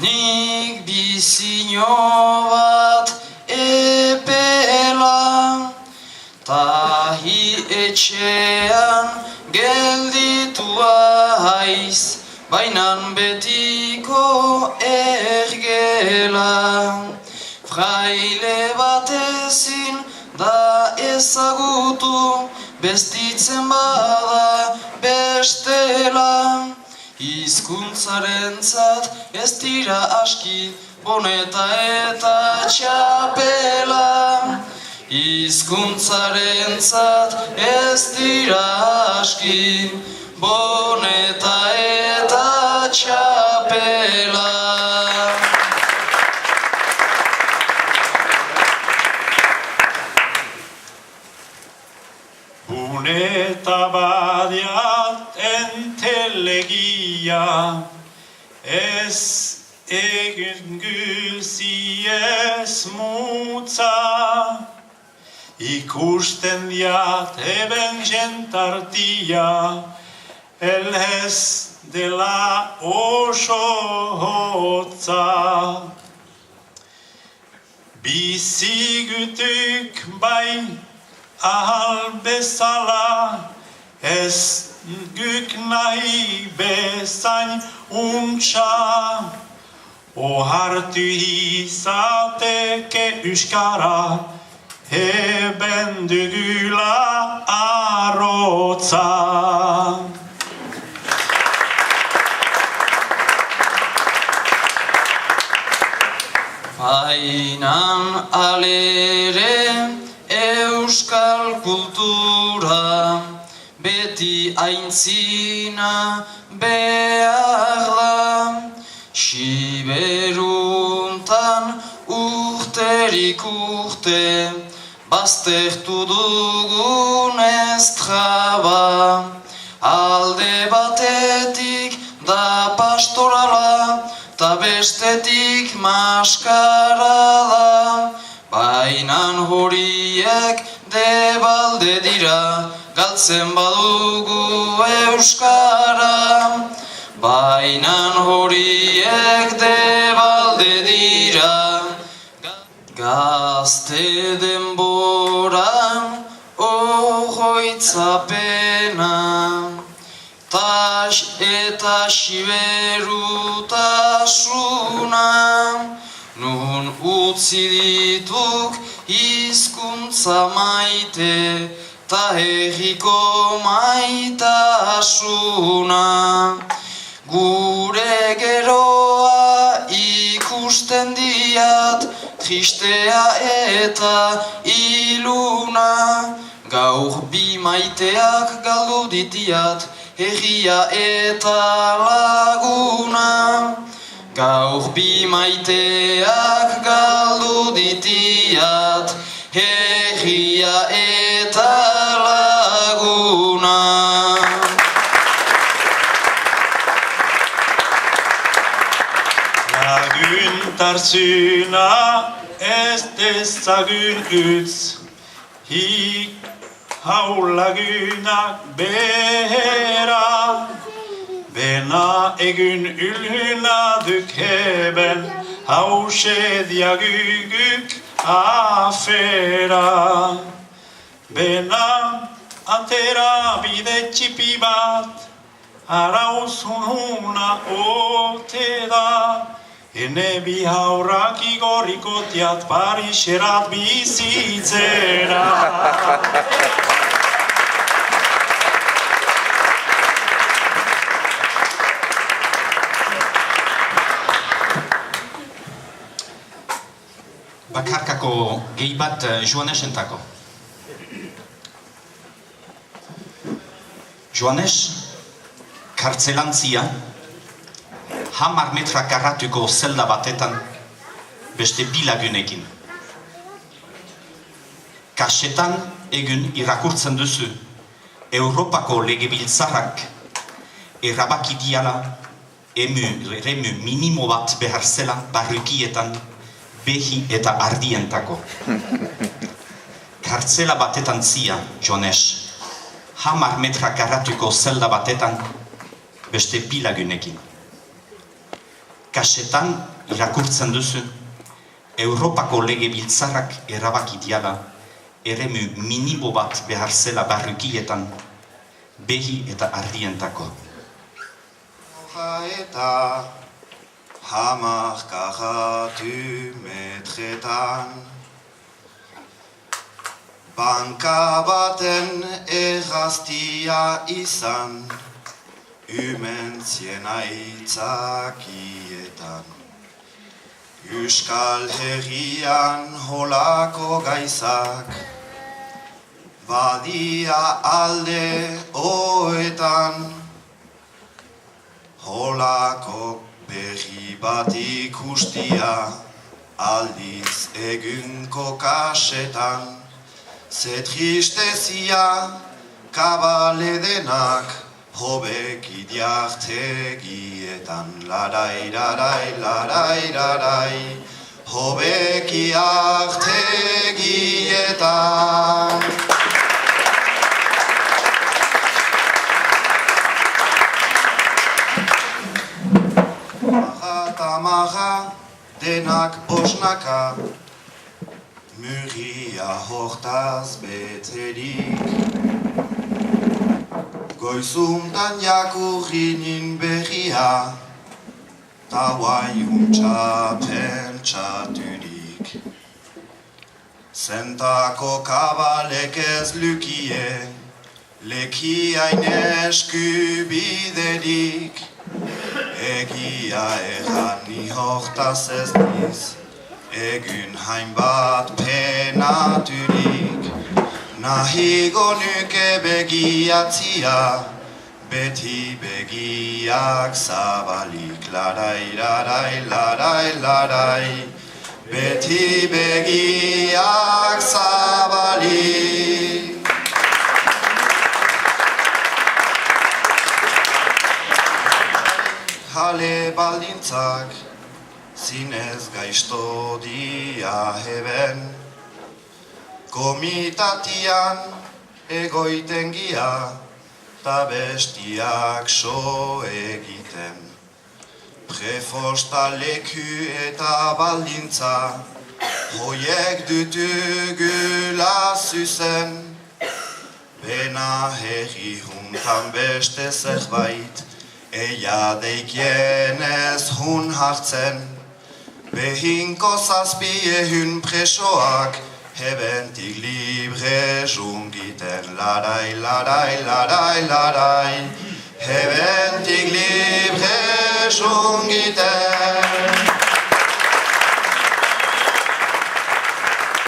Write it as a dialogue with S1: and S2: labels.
S1: nik bizino bat epela, tahi etxean gelditu haiz, bainan betiko ergela. Fraile bat ezin da ezagutu, bestitzen bada bestela. Hizkuntzarentzat ez dira aski, boneta eta txapela. Hizkuntzarentzat ez dira aski, boneta eta txapela.
S2: Buneta badiat entelegia, ez egin güzi ez mutza, ikusten diat eben jentartia, elhez dela oso hotza. Bizigutuk bai ahal bezala, ez guk nahi bezain untxa, ohartu izateke euskara, eben dugula arrotza.
S1: Bainan alere euskal kultura, beti aintzina behar da. Siberuntan urterik urte, baztertu dugun ez traba. Alde batetik da pastorala, ta bestetik maskarada. Bainan horiek debalde dira, galtzen badugu euskara. Bainan horiek debalde dira, gazte denboran ohoitzapena. Tas eta siberutasuna, nun utzi dituk hizkuntza maite, ta herriko maitasuna. Gure geroa ikusten diat, tristea eta iluna. Gaur bi maiteak galdu ditiat, herria eta laguna. Gaur bi maiteak galdu ditiat, herria eta laguna.
S2: Laguntarsuna ez dezagun utz, hau lagunak behera. Bena egun ülhüna dükheben, hause diaguguk afera. Bena atera bide txipi bat, arauzun huna ote da. Ene bi haurrak igorrikotiat Pariserat bizitzera.
S3: Bakarkako gehi bat Joanesentako. Joanes, kartzelantzia, 10 metra karratuko zelda batetan, beste bi lagunekin. Kasetan egun irakurtzen duzu, Europako legebiltzarrak erabaki diala eremu minimo bat behar zela barrukietan, behi eta ardientako. Kartzela batetan zia, Joanes, 10 metra karratuko zelda batetan, beste bi lagunekin. Kasetan irakurtzen duzu, Europako legebiltzarrak erabaki diala, eremu minimo bat behar zela barrukietan, behi eta ardientako.
S4: Eta hamarkatu metretan, banka baten erraztia izan, umentzien aitzakietan. Euskal Herrian holako gaizak, badia alde oetan, holako berri bat ikustia, aldiz egunko kasetan, ze tristezia kabale denak, hobeki diartegietan, larai, larai, larai, larai, hobeki artegietan. Maha denak bosnaka, muria hortaz beterik. Goizuntan jakurrinin berria, ta guaiuntza pentsaturik. Zentako kabalek ez lukie, lekiain eskubiderik. Egia errani hortaz ez niz, egun hainbat penaturik. Nahigo nuke begiatzia, beti begiak zabalik. Larai, larai, larai, larai, beti begiak zabalik. Hale baldintzak, zinez gaizto dia heben, komitatian egoiten gia, ta bestiak so egiten. Prefosta leku eta baldintza, hoiek dutugula zuzen, bena herri juntan beste zerbait, eia deikienez hun hartzen, behinko zazpie hun presoak, hebentik libre jungiten. Larai, larai, larai, larai, hebentik libre jungiten.